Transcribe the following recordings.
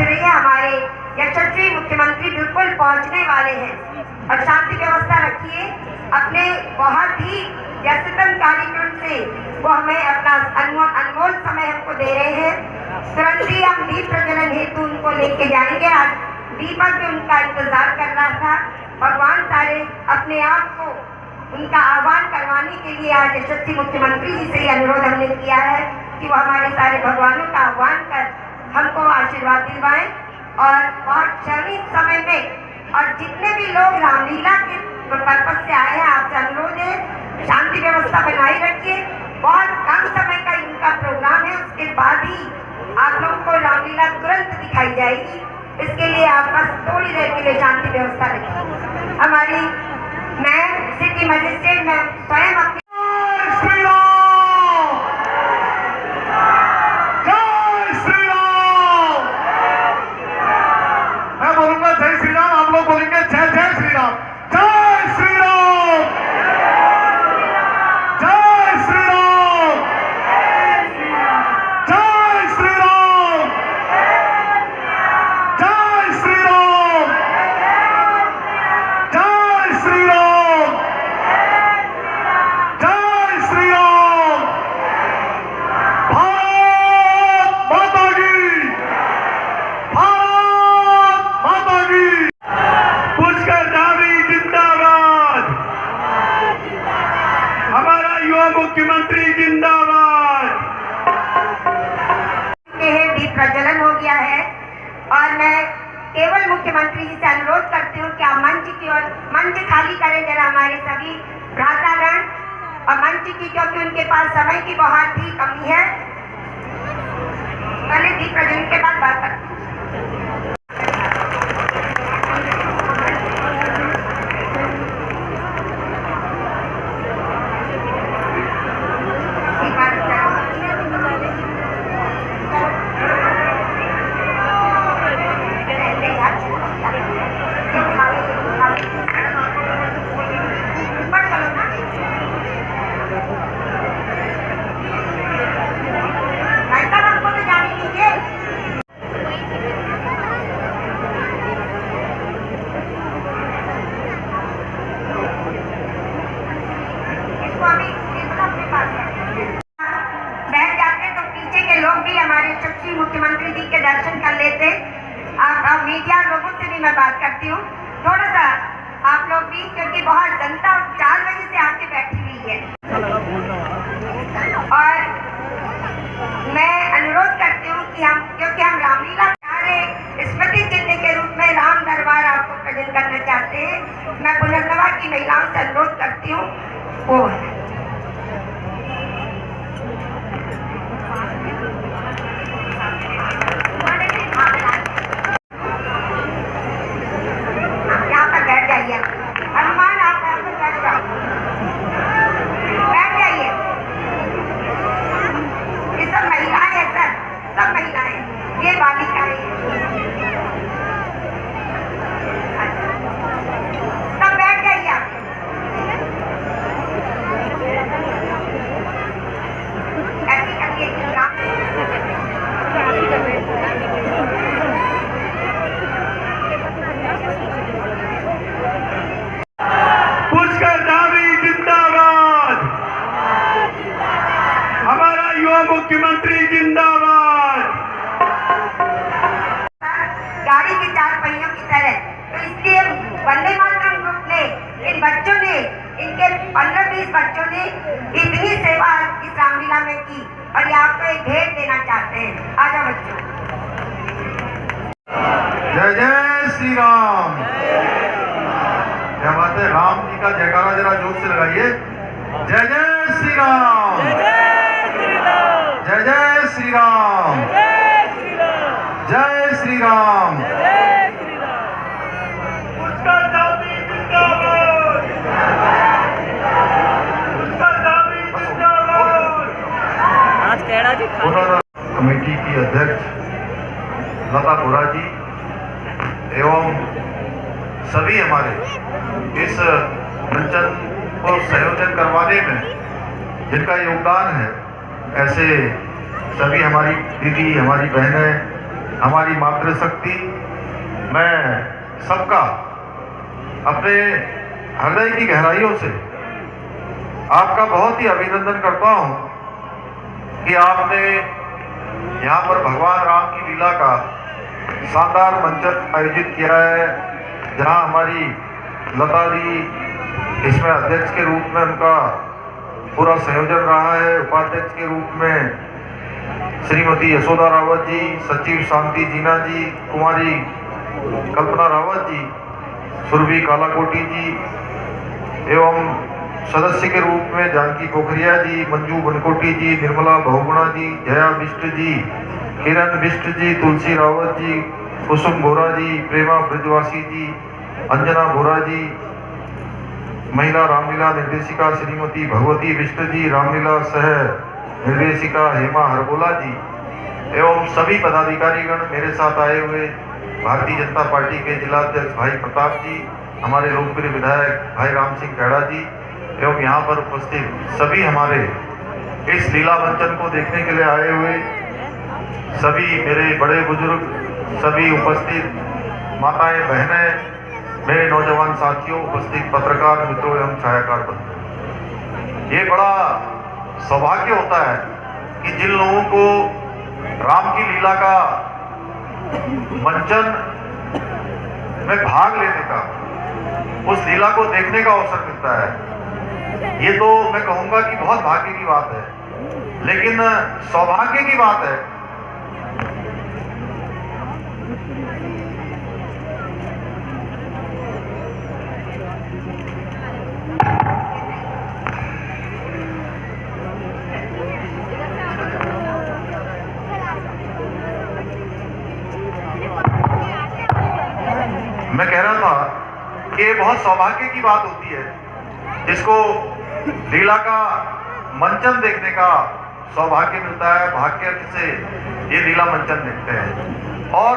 रही है। हमारे यशस्वी मुख्यमंत्री बिल्कुल पहुंचने वाले हैं और शांति व्यवस्था रखिए। अपने बहुत ही व्यस्ततम कार्यक्रम से वो हमें अपना अनमोल समय हमको दे रहे हैं। तुरंत ही हम दीप प्रज्वलन हेतु उनको लेके जाएंगे। आज दीपक भी उनका इंतजार कर रहा था। भगवान सारे अपने आप को उनका आह्वान करवाने के लिए आज यशस्वी मुख्यमंत्री जी से अनुरोध हमने किया है कि वो हमारे सारे भगवानों का आह्वान कर हमको आशीर्वाद दिलवाएं और बहुत क्षणिक समय में और जितने भी लोग रामलीला के पर्पज से आए हैं, आपसे अनुरोध है शांति व्यवस्था बनाए रखिए। बहुत कम समय का इनका प्रोग्राम है, उसके बाद ही आप लोगों को रामलीला तुरंत दिखाई जाएगी। इसके लिए आप बस थोड़ी देर के लिए शांति व्यवस्था रखिए। हमारी मैं सिटी मजिस्ट्रेट में स्वयं अपनी जय श्री राम, आप लोग बोलेंगे जय जय श्री राम, जय श्री राम, जय श्री राम, जय श्री राम, जय श्री राम, जय श्री राम, जय श्री राम। भारत माता की, भारत माता की। पुष्कर धामी जिंदाबाद, हमारा युवा मुख्यमंत्री जिंदाबाद। दीप प्रज्वलन हो गया है और मैं केवल मुख्यमंत्री जी से अनुरोध करती हूँ कि आप मंच की ओर मंच खाली करें जरा हमारे सभी भ्रातागण और मंच की, क्योंकि उनके पास समय की बहुत ही कमी है। पहले दीप प्रज्वलन के बाद बात करते हैं। मुख्यमंत्री जी के दर्शन कर लेते। आप मीडिया लोगों से भी मैं बात करती हूँ, थोड़ा सा आप लोग भी, क्योंकि बहुत जनता 4 बजे से आके बैठी हुई है और मैं अनुरोध करती हूँ कि क्योंकि हम रामलीला स्मृति चिन्ह के रूप में राम दरबार आपको प्रेजेंट करना चाहते हैं। मैं पुनर्नवा की महिलाओं से अनुरोध करती हूँ वो मुख्यमंत्री जिंदाबाद। गाड़ी के 4 पहियों की तरह, तो इसलिए वंदे मातरम ग्रुप ने इन बच्चों ने, इनके 15-20 बच्चों ने इतनी सेवा इस रामलीला में की और ये आपको एक भेंट देना चाहते हैं। आ जाओ बच्चों। जय जय श्री राम। क्या बात है, राम जी का जयकारा जरा जोर से लगाइए। जय जय श्री राम, जय जय श्री राम, जय श्री राम। पुष्कर धामी जिंदाबाद, पुष्कर धामी जिंदाबाद। आज कैड़ा जी कमेटी की अध्यक्ष लता बोरा जी एवं सभी हमारे इस मंचन को संयोजन करवाने में जिनका योगदान है, ऐसे सभी हमारी दीदी, हमारी बहनें, हमारी मातृशक्ति, मैं सबका अपने हृदय की गहराइयों से आपका बहुत ही अभिनंदन करता हूं कि आपने यहाँ पर भगवान राम की लीला का शानदार मंचन आयोजित किया है, जहाँ हमारी लता जी इसमें अध्यक्ष के रूप में उनका पूरा संयोजन रहा है। उपाध्यक्ष के रूप में श्रीमती यशोदा रावत जी, सचिव शांति जीना जी, कुमारी कल्पना रावत जी, सुरभि कालाकोटी जी एवं सदस्य के रूप में जानकी पोखरिया जी, मंजू बनकोटी जी, निर्मला बहुगुणा जी, जया बिष्ट जी, किरण बिष्ट जी, तुलसी रावत जी, कुसुम बोरा जी, प्रेमा ब्रजवासी जी, अंजना बोरा जी, महिला रामलीला निर्देशिका श्रीमती भगवती बिष्ट जी, रामलीला सह निर्देशिका हेमा हरबोला जी एवं सभी पदाधिकारीगण, मेरे साथ आए हुए भारतीय जनता पार्टी के जिलाध्यक्ष भाई प्रताप जी, हमारे लोकप्रिय विधायक भाई राम सिंह कैड़ा जी एवं यहाँ पर उपस्थित सभी हमारे इस लीला मंचन को देखने के लिए आए हुए सभी मेरे बड़े बुजुर्ग, सभी उपस्थित माताएं, बहनें, मेरे नौजवान साथियों, उपस्थित पत्रकार मित्रों एवं छायाकार बंधुओं, ये बड़ा सौभाग्य होता है कि जिन लोगों को राम की लीला का मंचन में भाग लेने का, उस लीला को देखने का अवसर मिलता है। ये तो मैं कहूंगा कि बहुत भाग्य की बात है, लेकिन सौभाग्य की बात है मैं कह रहा था कि बहुत सौभाग्य की बात होती है जिसको लीला का मंचन देखने का सौभाग्य मिलता है। भाग्य से ये लीला मंचन देखते हैं और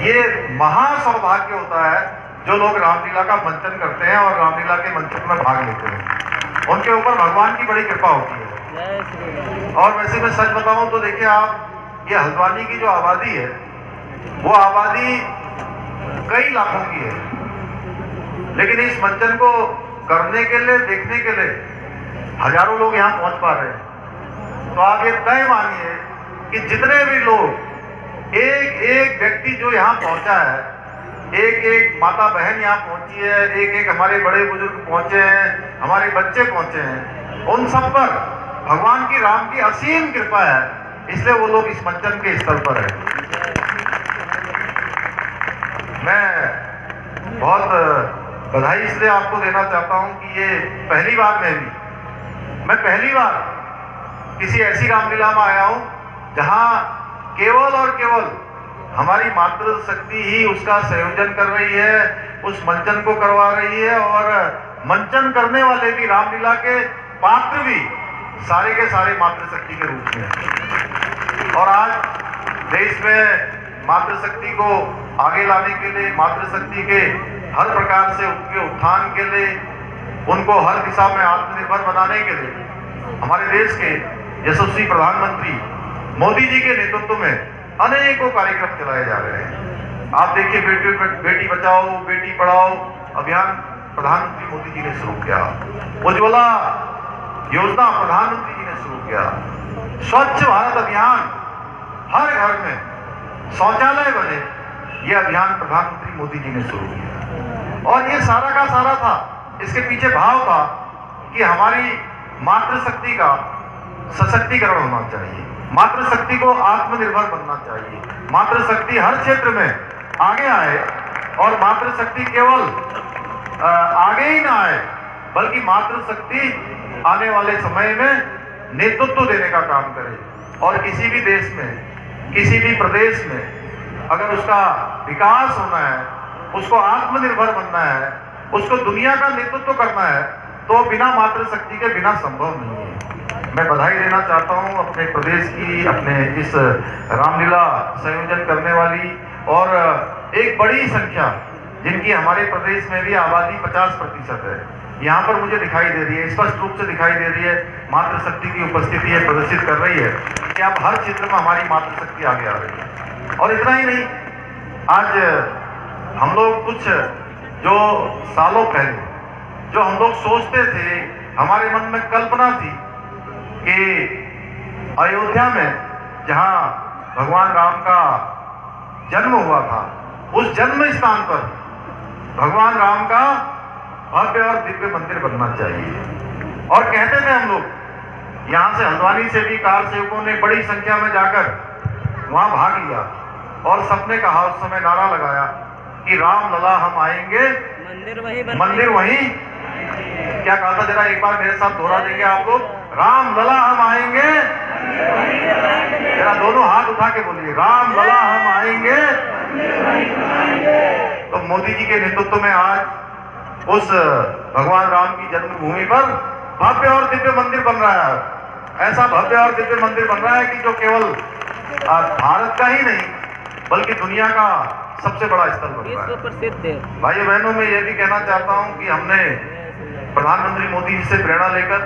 ये महा सौभाग्य होता है जो लोग रामलीला का मंचन करते हैं और रामलीला के मंचन में भाग लेते हैं। उनके ऊपर भगवान की बड़ी कृपा होती है। और वैसे मैं सच बताऊं तो देखिए आप, ये हल्द्वानी की जो आबादी है वो आबादी कई लाखों की है, लेकिन इस मंचन को करने के लिए, देखने के लिए हजारों लोग यहाँ पहुंच पा रहे हैं। तो आप ये तय मानिए कि जितने भी लोग, एक एक व्यक्ति जो यहाँ पहुंचा है, एक एक माता बहन यहाँ पहुंची है, एक एक हमारे बड़े बुजुर्ग पहुंचे हैं, हमारे बच्चे पहुंचे हैं, उन सब पर भगवान की, राम की असीम कृपा है, इसलिए वो लोग इस मंचन के स्थल पर है। मैं बहुत बधाई इसलिए आपको देना चाहता हूं कि ये पहली बार मैं पहली बार किसी ऐसी रामलीला में आया हूं जहां केवल और केवल हमारी मातृशक्ति ही उसका संयोजन कर रही है, उस मंचन को करवा रही है और मंचन करने वाले भी, रामलीला के पात्र भी सारे के सारे मातृशक्ति के रूप में। और आज देश में मातृशक्ति को आगे लाने के लिए, मातृशक्ति के हर प्रकार से उनके उत्थान के लिए, उनको हर दिशा में आत्मनिर्भर बनाने के लिए हमारे देश के यशस्वी प्रधानमंत्री मोदी जी के नेतृत्व में अनेकों कार्यक्रम चलाए जा रहे हैं। आप देखिए, बेटी बचाओ बेटी पढ़ाओ अभियान प्रधानमंत्री मोदी जी ने शुरू किया, उज्ज्वला योजना प्रधानमंत्री जी ने शुरू किया, स्वच्छ भारत अभियान, हर घर में शौचालय बने, ये अभियान प्रधानमंत्री मोदी जी ने शुरू किया। और ये सारा का सारा था, इसके पीछे भाव था कि हमारी मातृशक्ति का सशक्तिकरण होना चाहिए, मातृशक्ति को आत्मनिर्भर बनना चाहिए, मातृशक्ति हर क्षेत्र में आगे आए और मातृशक्ति केवल आगे ही ना आए बल्कि मातृशक्ति आने वाले समय में नेतृत्व देने का काम करे। और किसी भी देश में, किसी भी प्रदेश में अगर उसका विकास होना है, उसको आत्मनिर्भर बनना है, उसको दुनिया का नेतृत्व करना है, तो बिना मातृशक्ति के बिना संभव नहीं है। मैं बधाई देना चाहता हूं अपने प्रदेश की, अपने इस रामलीला संयोजन करने वाली और एक बड़ी संख्या जिनकी हमारे प्रदेश में भी आबादी 50% है, यहाँ पर मुझे दिखाई दे रही है, स्पष्ट रूप से दिखाई दे रही है, मातृशक्ति की उपस्थिति है, प्रदर्शित कर रही है कि अब हर क्षेत्र में हमारी मातृशक्ति आगे आ रही है। और इतना ही नहीं, आज हम लोग कुछ जो सालों पहले जो हम लोग सोचते थे, हमारे मन में कल्पना थी कि अयोध्या में जहां भगवान राम का जन्म हुआ था, उस जन्म स्थान पर भगवान राम का भव्य और दिव्य मंदिर बनना चाहिए। और कहते थे हम लोग, यहाँ से हल्द्वानी से भी कार सेवकों ने बड़ी संख्या में जाकर वहां भाग लिया और सबने कहा, उस समय नारा लगाया कि राम लला हम आएंगे, मंदिर वही। क्या कहा था, जरा एक बार मेरे साथ दोहरा देंगे आप लोग, राम लला हम आएंगे। जरा दोनों हाथ उठा के बोलिए, राम लला हम आएंगे। तो मोदी जी के नेतृत्व में आज उस भगवान राम की जन्मभूमि पर भव्य और दिव्य मंदिर बन रहा है। ऐसा भव्य और दिव्य मंदिर बन रहा है कि जो केवल भारत का ही नहीं बल्कि दुनिया का सबसे बड़ा स्थल बन रहा है। प्रसिद्ध है। भाइयों बहनों, मैं ये भी कहना चाहता हूं कि हमने प्रधानमंत्री मोदी जी से प्रेरणा लेकर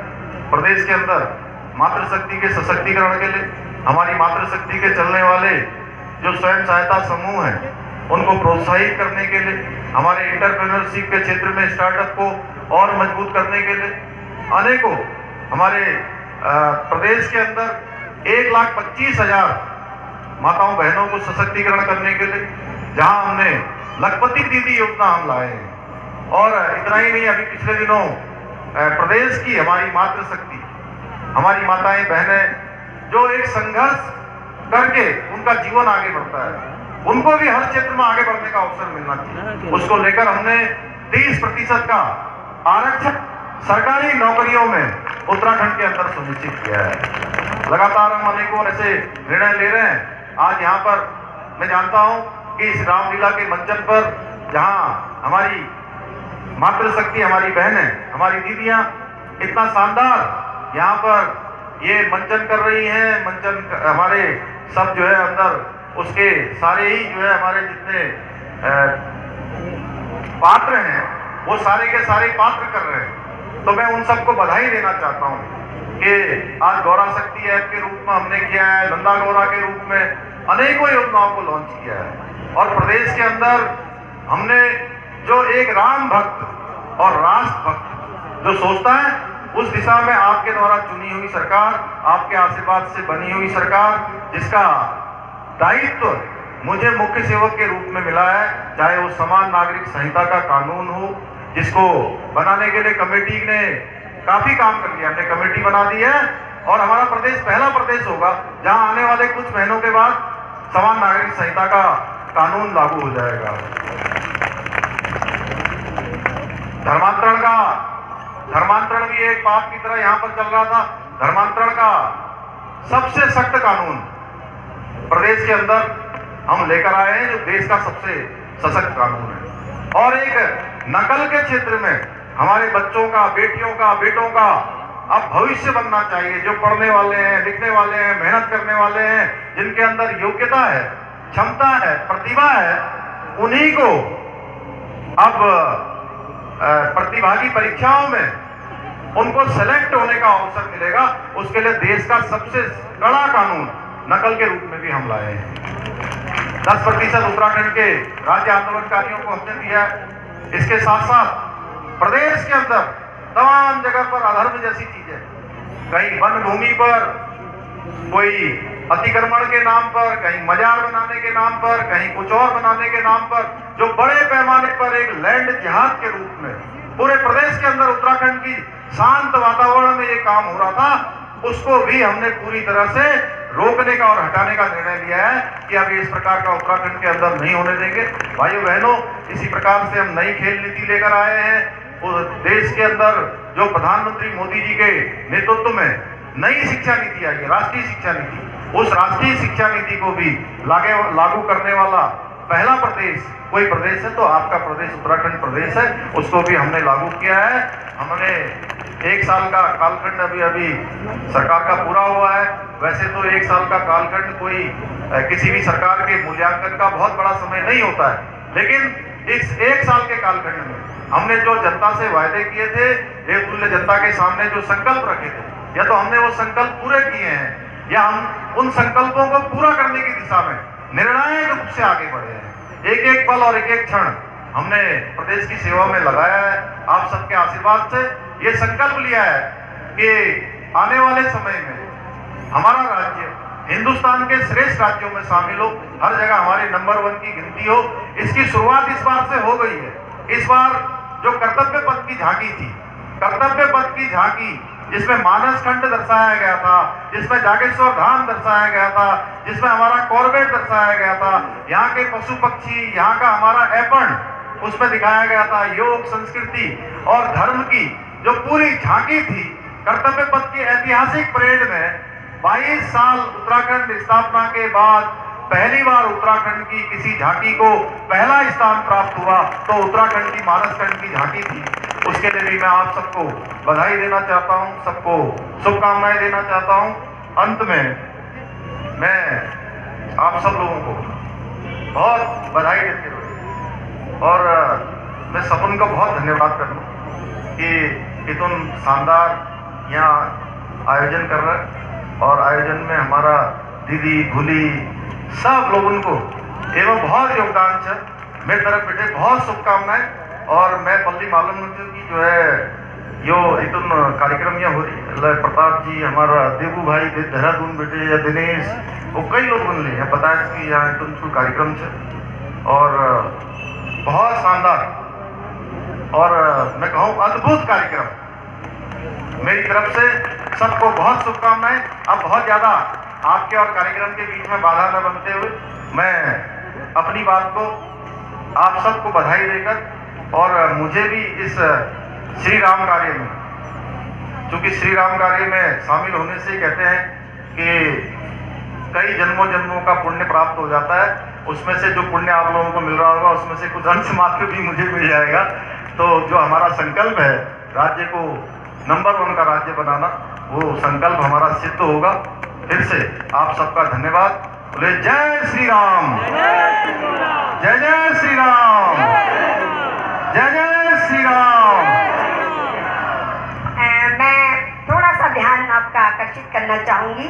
प्रदेश के अंदर मातृशक्ति के सशक्तिकरण के लिए, हमारी मातृशक्ति के चलने वाले जो स्वयं सहायता समूह हैं उनको प्रोत्साहित करने के लिए, हमारे एंटरप्रेन्योरशिप के क्षेत्र में स्टार्टअप को और मजबूत करने के लिए अनेकों हमारे प्रदेश के अंदर 1,25,000 माताओं बहनों को सशक्तिकरण करने के लिए जहां हमने लखपति दीदी योजना हम लाए हैं। और इतना ही नहीं, अभी पिछले दिनों प्रदेश की हमारी मातृशक्ति, हमारी माताएं बहनें जो एक संघर्ष करके उनका जीवन आगे बढ़ता है, उनको भी हर क्षेत्र में आगे बढ़ने का अवसर मिलना चाहिए। उसको लेकर हमने 30% का आरक्षण सरकारी नौकरियों में उत्तराखंड के अंदर सुनिश्चित किया है। लगातार हम अनेकों ऐसे निर्णय ले रहे हैं। आज यहाँ पर मैं जानता हूँ कि इस रामलीला के मंचन पर जहाँ हमारी मातृशक्ति, हमारी बहनें, हमारी दीदियाँ इतना शानदार यहाँ पर ये मंचन कर रही हैं, मंचन हमारे सब जो है अंदर उसके सारे ही जो है हमारे जितने पात्र हैं वो सारे के सारे पात्र कर रहे हैं। तो मैं उन सबको बधाई देना चाहता हूँ कि आज गौरा शक्ति ऐप के रूप में हमने किया है, नंदा गौरा के रूप में अनेकों योजनाओं को लॉन्च किया है। और प्रदेश के अंदर हमने जो एक राम भक्त और राष्ट्र भक्त जो सोचता है, उस दिशा में आपके द्वारा चुनी हुई सरकार, आपके आशीर्वाद से बनी हुई सरकार, जिसका दायित्व मुझे मुख्य सेवक के रूप में मिला है, चाहे वो समान नागरिक संहिता का कानून हो, जिसको बनाने के लिए कमेटी ने काफी काम कर लिया। हमने कमेटी बना दी है और हमारा प्रदेश पहला प्रदेश होगा जहां आने वाले कुछ महीनों के बाद समान नागरिक संहिता का कानून लागू हो जाएगा। धर्मांतरण भी एक पाप की तरह यहाँ पर चल रहा था। धर्मांतरण का सबसे सख्त कानून प्रदेश के अंदर हम लेकर आए हैं, जो देश का सबसे सशक्त कानून है। और एक नकल के क्षेत्र में हमारे बच्चों का, बेटियों का, बेटों का अब भविष्य बनना चाहिए। जो पढ़ने वाले हैं, लिखने वाले हैं, मेहनत करने वाले हैं, जिनके अंदर योग्यता है, क्षमता है, प्रतिभा है, उन्हीं को अब प्रतिभागी परीक्षाओं में उनको सेलेक्ट होने का अवसर मिलेगा। उसके लिए देश का सबसे कड़ा कानून नकल के रूप में भी हम लाए हैं। 10% उत्तराखंड के राज्य आंदोलनकारियों को हमने दिया है। इसके साथ साथ प्रदेश के अंदर तमाम जगह पर अधर्म जैसी चीजें, कहीं वन भूमि पर कोई अतिक्रमण के नाम पर, कहीं मजार बनाने के नाम पर, कहीं कुछ और बनाने के नाम पर, जो बड़े पैमाने पर एक लैंड जिहाद के रूप में पूरे प्रदेश के अंदर उत्तराखंड की शांत वातावरण में ये काम हो रहा था, उसको भी हमने पूरी तरह से रोकने का और हटाने का निर्णय लिया है कि अब इस प्रकार का उत्तराखंड के अंदर नहीं होने देंगे। भाइयों बहनों, इसी प्रकार से हम नई खेल नीति लेकर आए हैं। देश के अंदर जो प्रधानमंत्री मोदी जी के नेतृत्व में नई शिक्षा नीति आई है, राष्ट्रीय शिक्षा नीति, उस राष्ट्रीय शिक्षा नीति को भी लागू करने वाला पहला प्रदेश कोई प्रदेश है तो आपका प्रदेश उत्तराखंड प्रदेश है। उसको भी हमने लागू किया है। हमने 1 साल का कालखंड अभी सरकार का पूरा हुआ है। वैसे तो 1 साल का कालखंड कोई किसी भी सरकार के मूल्यांकन का बहुत बड़ा समय नहीं होता है, लेकिन इस 1 साल के कालखंड में हमने जो जनता से वायदे किए थे, एक तुल्य जनता के सामने जो संकल्प रखे थे, या तो हमने वो संकल्प पूरे किए हैं या हम उन संकल्पों को पूरा करने की दिशा में निर्णायक रूप से आगे बढ़े हैं। एक एक पल और एक एक क्षण हमने प्रदेश की सेवा में लगाया है। आप सबके आशीर्वाद से ये संकल्प लिया है कि आने वाले समय में हमारा राज्य हिंदुस्तान के श्रेष्ठ राज्यों में शामिल हो, हर जगह हमारे नंबर 1 की गिनती हो। इसकी शुरुआत इस बार से हो गई है। इस बार जो कर्तव्य पथ की झांकी थी, कर्तव्य पथ की झांकी जिसमें मानस खंड दर्शाया गया था, जिसमें जागेश्वर धाम दर्शाया गया था, जिसमें हमारा कॉर्बेट दर्शाया गया था, यहाँ के पशु पक्षी, यहाँ का हमारा ऐपण उसमें दिखाया गया था, योग, संस्कृति और धर्म की जो पूरी झांकी थी। कर्तव्य पथ की ऐतिहासिक परेड में 22 साल उत्तराखंड स्थापना के बाद पहली बार उत्तराखंड की किसी झांकी को पहला स्थान प्राप्त हुआ, तो उत्तराखंड की मानस खंड की झांकी थी। उसके लिए भी मैं आप सबको बधाई देना चाहता हूं, सबको शुभकामनाएं देना चाहता हूं। अंत में मैं आप सब लोगों को बहुत बधाई देते हुए और मैं सपन का बहुत धन्यवाद कर दूं कि इतने शानदार यहाँ आयोजन कर रहा है और आयोजन में हमारा दीदी भूली सब लोगों को एवं बहुत योगदान है। मेरे तरफ बेटे बहुत शुभकामनाएं। और मैं पल्ली मालूम नहीं थी कि जो है यो इतन कार्यक्रम यहाँ हो रही प्रताप जी, हमारा देवू भाई देहरादून बेटे या दिनेश, वो कई लोग बन लिए पता है कि यहाँ इतन कार्यक्रम है और बहुत शानदार और मैं कहूँ अद्भुत कार्यक्रम। मेरी तरफ से सबको बहुत शुभकामनाएं। अब बहुत ज्यादा आपके और कार्यक्रम के बीच में बाधा न बनते हुए मैं अपनी बात को आप सबको बधाई देकर और मुझे भी इस श्री राम कार्य में, चूंकि श्री राम कार्य में शामिल होने से कहते हैं कि कई जन्मों जन्मों का पुण्य प्राप्त हो जाता है। उसमें से जो पुण्य आप लोगों को मिल रहा होगा उसमें से कुछ अंश मात्र भी मुझे मिल जाएगा। तो जो हमारा संकल्प है राज्य को नंबर 1 का राज्य बनाना, वो संकल्प हमारा सिद्ध होगा। फिर से आप सबका धन्यवाद। बोले जय श्री राम, जय जय श्री राम, जय जय श्री राम। मैं थोड़ा सा ध्यान आपका आकर्षित करना चाहूंगी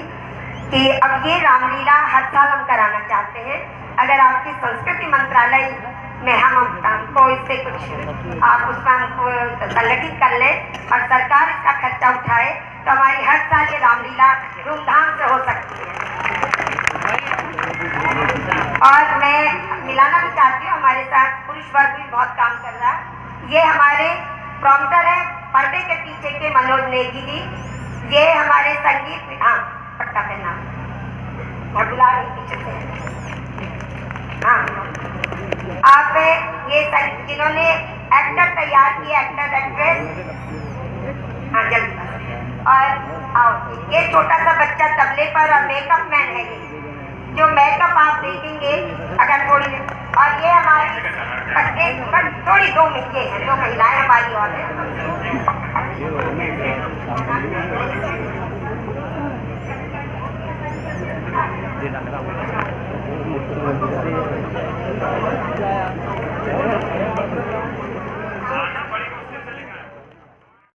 कि अब ये रामलीला हर साल हम कराना चाहते हैं। अगर आपकी संस्कृति मंत्रालय में हमको इससे कुछ आप उसमें हमको संगठित कर लें और सरकार इसका खर्चा उठाए तो हमारी हर साल ये रामलीला धूमधाम से हो सकती है। और मैं मिलाना भी चाहती हूँ, हमारे साथ पुरुष वर्ग भी बहुत काम कर रहा है। ये हमारे प्रॉम्प्टर है पर्दे के पीछे के मनोज नेगी जी, ये हमारे संगीत, हाँ पट्टा पहना और बुला रही पीछे से, हाँ आप ये जिन्होंने एक्टर तैयार किए, एक्टर एक्ट्रेस, हाँ जल्दी। और आओ, ये छोटा सा बच्चा तबले पर और मेकअप मैन है ये, जो मेकअप आप देखेंगे अगर थोड़ी। और ये हमारी थोड़ी 2 मिनट है, 2 महिलाएं हमारी और है।